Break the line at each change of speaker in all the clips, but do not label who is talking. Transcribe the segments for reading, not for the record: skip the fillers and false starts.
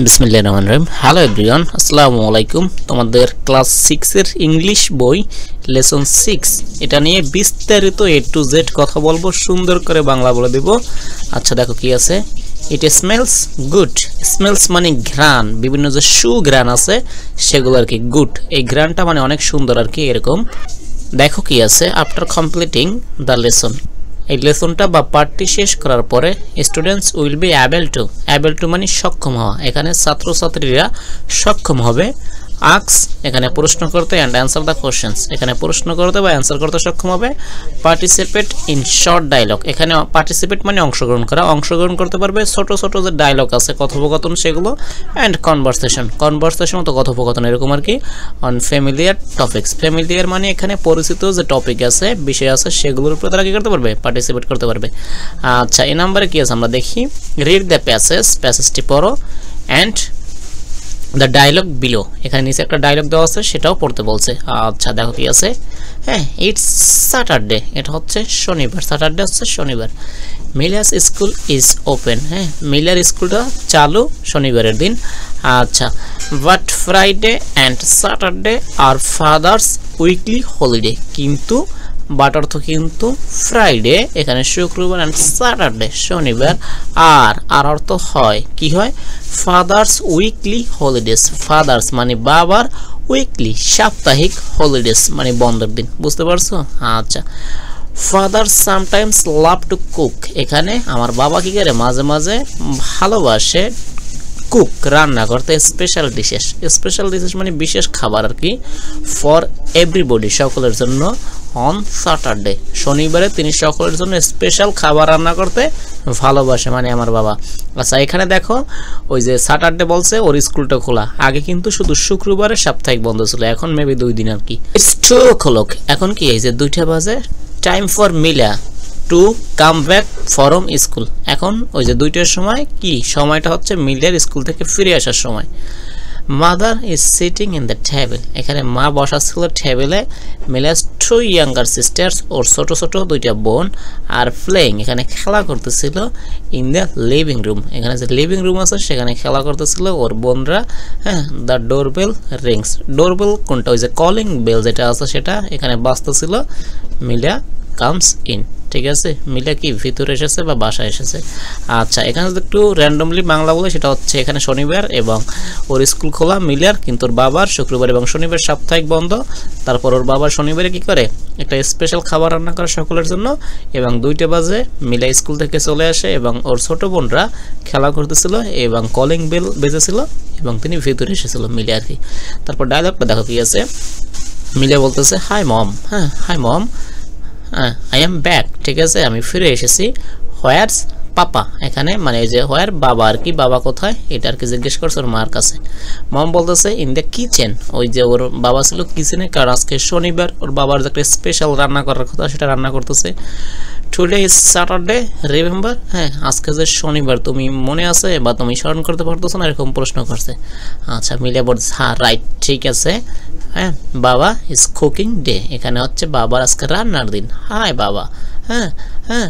বিসমিল্লাহিররহমানিররহিম। Hello everyone, আসসালামু আলাইকুম। তোমাদের ক্লাস 6 এর ইংলিশ বই লেসন 6 এটা নিয়ে বিস্তারিত এ টু জেড কথা বলবো, সুন্দর করে বাংলা বলে দেব। আচ্ছা দেখো কি আছে, ইট স্মেলস গুড। স্মেলস মানে ঘ্রাণ, বিভিন্ন যে সুঘ্রাণ আছে সেগুলো আর কি গুড, এই ঘ্রাণটা মানে অনেক সুন্দর আর কি এরকম। দেখো কি আছে, আফটার কমপ্লিটিং দ্য লেসন, এই লেসনটা বা পার্টটি শেষ করার পরে students will be able to মানে সক্ষম হওয়া, এখানে ছাত্রছাত্রীরা সক্ষম হবে। আস্ক এখানে প্রশ্ন করতে অ্যান্ড অ্যান্সার দ্য কোশ্চেন্স, এখানে প্রশ্ন করতে বা অ্যান্সার করতে সক্ষম হবে। পার্টিসিপেট ইন শর্ট ডায়লগ, এখানে পার্টিসিপেট মানে অংশগ্রহণ করা, অংশগ্রহণ করতে পারবে ছোট ছোট যে ডায়লগ আছে কথোপকথন সেগুলো। অ্যান্ড কনভারসেশন তো কথোপকথন এরকম আর কি। অন ফ্যামিলিয়ার টপিকস, ফ্যামিলিয়ার মানে এখানে পরিচিত যে টপিক আছে বিষয় আছে সেগুলোর উপরে তারা কি করতে পারবে, পার্টিসিপেট করতে পারবে। আচ্ছা এই নাম্বারে কি আছে আমরা দেখি, রিড দ্য প্যাসেজটি পড়ো অ্যান্ড দ্য ডায়লগ বিলো, এখানে নিচে একটা ডায়লগ দেওয়া আছে সেটাও পড়তে বলছে। আচ্ছা দেখো কি আছে, হ্যাঁ ইটস স্যাটারডে, এটা হচ্ছে শনিবার, স্যাটারডে হচ্ছে শনিবার। মিলার্স স্কুল ইজ ওপেন, হ্যাঁ মিলার স্কুলটা চালু শনিবারের দিন। আচ্ছা but Friday and Saturday are father's weekly holiday, কিন্তু বাট অর্থ কিন্তু, ফ্রাইডে এখানে শুক্রবার অ্যান্ড স্যাটারডে শনিবার, আর অর্থ হয় কি হয়, ফাদার্স উইকলি হলিডেজ, ফাদার্স মানে বাবার, উইকলি সাপ্তাহিক, হলিডেজ মানে বন্ধের দিন, বুঝতে পারছো? আচ্ছা father sometimes love to cook, এখানে আমার বাবা কি করে মাঝে মাঝে ভালোবাসে কুক রান্না করতে, স্পেশাল ডিশেস মানে বিশেষ খাবার আর কি। ফর এভরিবডি সকলের জন্য। অন স্যাটারডে শনিবারে তিনি সকলের জন্য স্পেশাল খাবার রান্না করতে ভালোবাসে মানে আমার বাবা। আচ্ছা এখানে দেখো ওই যে স্যাটারডে বলছে ওর স্কুলটা খোলা, আগে কিন্তু শুধু শুক্রবারে সাপ্তাহিক বন্ধ ছিল, এখন মেবি 2 দিন আর কি। ইটস 2 o'clock, এখন কি এই যে 2টা বাজে। Time for Mila to come back from school, এখন ওই যে 2টার সময় কি সময়টা হচ্ছে মিলার স্কুল থেকে ফিরে আসার সময়। Mother is sitting in the table, এখানে মা বসা ছিল টেবিলে। মিলাস 2 ইয়াঙ্গার সিস্টার্স, ওর ছোট ছোট 2টা বোন, আর প্লেইং এখানে খেলা করতেছিল। ইন দ্য লিভিং রুম, এখানে যে লিভিং রুম আছে সেখানে খেলা করতেছিল ওর বোনরা। হ্যাঁ দ্য ডোরবেল রিংস, ডোরবেল কোনটা, ওই যে কলিং বেল যেটা আছে সেটা এখানে বাজতেছিল। মিলা কামস ইন, ঠিক আছে মিলা কি ভিতরে এসেছে বা বাসায় এসেছে। আচ্ছা এখানে যদি একটু র্যান্ডমলি বাংলা বলে সেটা হচ্ছে এখানে শনিবার এবং ওর স্কুল খোলা মিলার, কিন্তু ওর বাবার শুক্রবার এবং শনিবার সাপ্তাহিক বন্ধ। তারপর ওর বাবার শনিবারে কি করে একটা স্পেশাল খাবার রান্না করে সকলের জন্য, এবং 2টা বাজে মিলা স্কুল থেকে চলে আসে এবং ওর ছোট বোনরা খেলা করতেছিল এবং কলিং বেল বেজেছিল এবং তিনি ভিতরে এসেছিল মিলা আর কি। তারপর ডায়লগটা দেখো কি আছে, মিলা বলতেছে হাই মম, হ্যাঁ hi mom, I am back, ঠিক আছে আমি ফিরে এসেছি। হোয়ারস পাপা, এখানে মানে যে হোয়ার বাবা আর কি, বাবা কোথায় এটা আর কি জিজ্ঞেস করছে ওর মার কাছে। মম বলতেছে ইন দ্য কিচেন, ওই যে ওর বাবা ছিল কিচেনে, কারণ আজকে শনিবার ওর বাবার যে একটা স্পেশাল রান্না করার কথা সেটা রান্না করতেছে। টুডে ইজ স্যাটারডে রিমেম্বার, হ্যাঁ আজকে যে শনিবার তুমি মনে আছে বা তুমি স্মরণ করতে পারতেছো না, এরকম প্রশ্ন করছে। আচ্ছা মিলে বলছে হ্যাঁ রাইট ঠিক আছে। হ্যাঁ বাবা ইজ কুকিং ডে, এখানে হচ্ছে বাবার আজকে রান্নার দিন। হাই বাবা, হ্যাঁ হ্যাঁ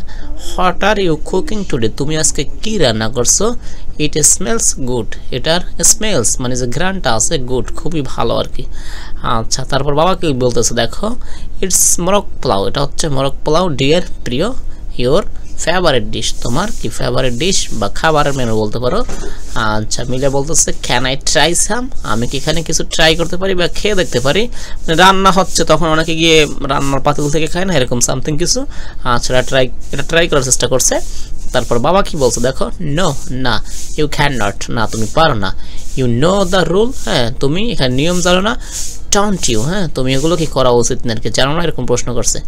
what are you cooking today, তুমি আজকে কি রান্না করছো। ইট স্মেলস গুড, এটার স্মেলস মানে যে ঘ্রাণটা আছে গুড, খুবই ভালো আর কি। আচ্ছা তারপর বাবা কি বলতেছে দেখো, ইটস মোরগ পোলাও, এটা হচ্ছে মোরগ পোলাও ডিয়ার প্রিয়। ইয়োর ফেভারিট ডিশ, তোমার কি ফেভারিট ডিশ বা খাবারের মেনু বলতে পারো। আচ্ছা মিলে বলতেছে ক্যান আই ট্রাই সাম, আমি কি এখানে কিছু ট্রাই করতে পারি বা খেয়ে দেখতে পারি, মানে রান্না হচ্ছে তখন অনেকে গিয়ে রান্নার পাতিল থেকে খায় না, এরকম সামথিং কিছু। আচ্ছা এটা ট্রাই করার চেষ্টা করছে। তারপর বাবা কি বলছে দেখো, নো না, ইউ ক্যান নট, না তুমি পারো না। ইউ নো দ্য রুল, হ্যাঁ তুমি এখানে নিয়ম জানো না। ডোন্ট ইউ, হ্যাঁ তুমি এগুলো কি করা উচিত না কি জানো না, এরকম প্রশ্ন করছে।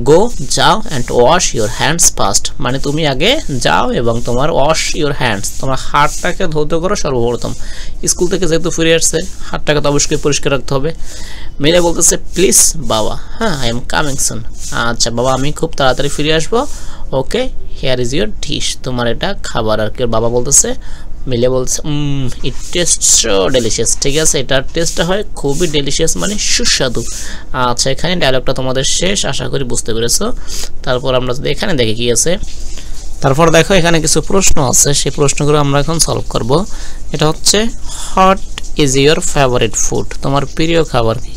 গো যাও and wash your hands first, মানে তুমি আগে যাও এবং তোমার ওয়াশ ইউর হ্যান্ডস, তোমার হাতটাকে ধৌত করো সর্বপ্রথম। স্কুল থেকে যেহেতু ফিরে আসছে হাতটাকে তো অবশ্যই পরিষ্কার রাখতে হবে। মিলে বলতেছে প্লিজ বাবা, হ্যাঁ আই এম কামিং সুন, আচ্ছা বাবা আমি খুব তাড়াতাড়ি ফিরে আসবো। ওকে হিয়ার ইজ ইউর ডিশ, তোমার এটা খাবার আর কি। বাবা বলতেছে মিলে বলছে ইট টেস্ট সো ডেলিশিয়াস, ঠিক আছে এটার টেস্টটা হয় খুবই ডেলিশিয়াস মানে সুস্বাদু। আচ্ছা এখানে ডায়লগটা তোমাদের শেষ, আশা করি বুঝতে পেরেছো। তারপর আমরা যদি এখানে দেখি কি আছে, তারপর দেখো এখানে কিছু প্রশ্ন আছে, সেই প্রশ্নগুলো আমরা এখন সলভ করব। এটা হচ্ছে what is your favourite food, তোমার প্রিয় খাবার কি?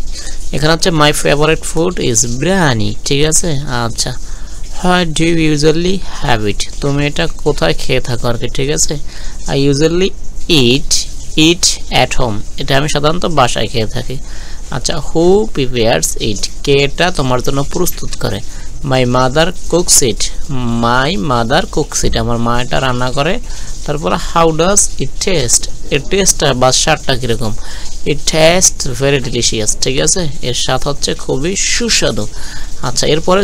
এখানে হচ্ছে my favourite food is biryani, ঠিক আছে। আচ্ছা, where do you usually have it, তুমি এটা কোথায় খেয়ে থাকো আর কি, ঠিক আছে। I usually eat at home, এটা আমি সাধারণত বাসায় খেয়ে থাকি। আচ্ছা, হু প্রিপেয়ার্স ইট, কে এটা তোমার জন্য প্রস্তুত করে? মাই মাদার কুকস ইট, আমার মা এটা রান্না করে। তারপরে হাউ ডাজ ইট টেস্ট, এর টেস্টটা বা স্বাদটা কীরকম? ইট টেস্ট ভেরি ডিলিশিয়াস, ঠিক আছে, এর স্বাদ হচ্ছে খুবই সুস্বাদু। আচ্ছা, এরপরে